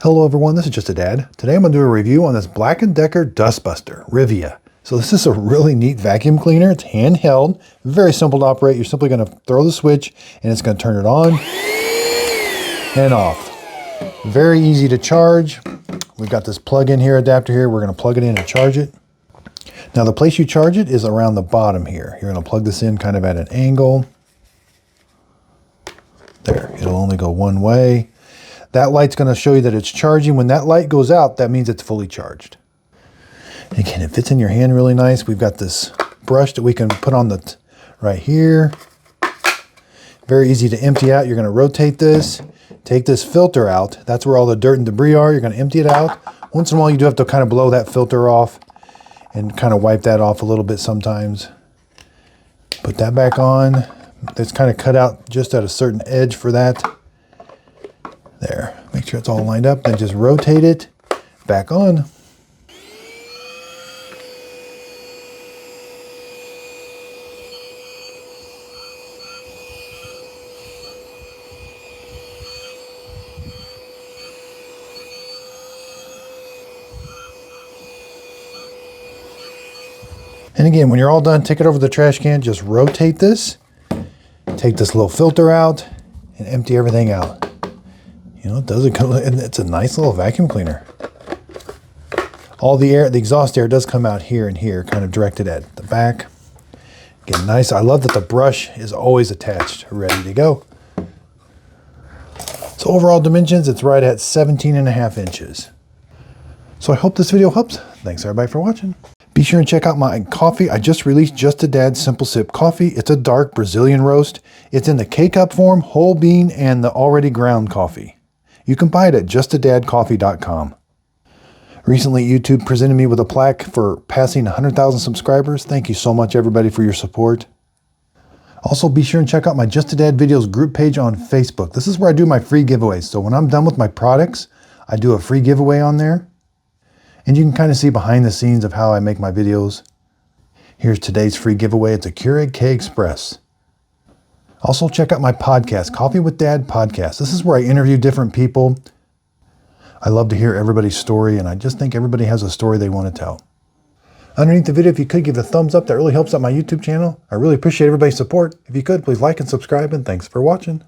Hello everyone, this is Just a Dad. Today I'm going to do a review on this Black & Decker DustBuster, Reviva. So this is a really neat vacuum cleaner. It's handheld, very simple to operate. You're simply going to throw the switch and it's going to turn it on and off. Very easy to charge. We've got this plug-in here, adapter here. We're going to plug it in and charge it. Now the place you charge it is around the bottom here. You're going to plug this in kind of at an angle. There, it'll only go one way. That light's going to show you that it's charging. When that light goes out, that means it's fully charged. And again, it fits in your hand really nice. We've got this brush that we can put on the right here. Very easy to empty out. You're going to rotate this, take this filter out. That's where all the dirt and debris are. You're going to empty it out. Once in a while, you do have to kind of blow that filter off and kind of wipe that off a little bit sometimes. Put that back on. It's kind of cut out just at a certain edge for that. There, make sure it's all lined up, then just rotate it back on. And again, when you're all done, take it over the trash can, just rotate this, take this little filter out, and empty everything out. You know, it doesn't come, and it's a nice little vacuum cleaner. All the air, the exhaust air does come out here and here, kind of directed at the back. Again, nice. I love that the brush is always attached, ready to go. So overall dimensions, it's right at 17.5 inches. So I hope this video helps. Thanks everybody for watching. Be sure and check out my coffee. I just released Just a Dad Simple Sip Coffee. It's a dark Brazilian roast. It's in the K-Cup form, whole bean, and the already ground coffee. You can buy it at justadadcoffee.com. Recently, YouTube presented me with a plaque for passing 100,000 subscribers. Thank you so much, everybody, for your support. Also, be sure and check out my Just a Dad Videos group page on Facebook. This is where I do my free giveaways. So when I'm done with my products, I do a free giveaway on there. And you can kind of see behind the scenes of how I make my videos. Here's today's free giveaway. It's a Keurig K-Express. Also, check out my podcast, Coffee with Dad Podcast. This is where I interview different people. I love to hear everybody's story, and I just think everybody has a story they want to tell. Underneath the video, if you could give a thumbs up, that really helps out my YouTube channel. I really appreciate everybody's support. If you could, please like and subscribe, and thanks for watching.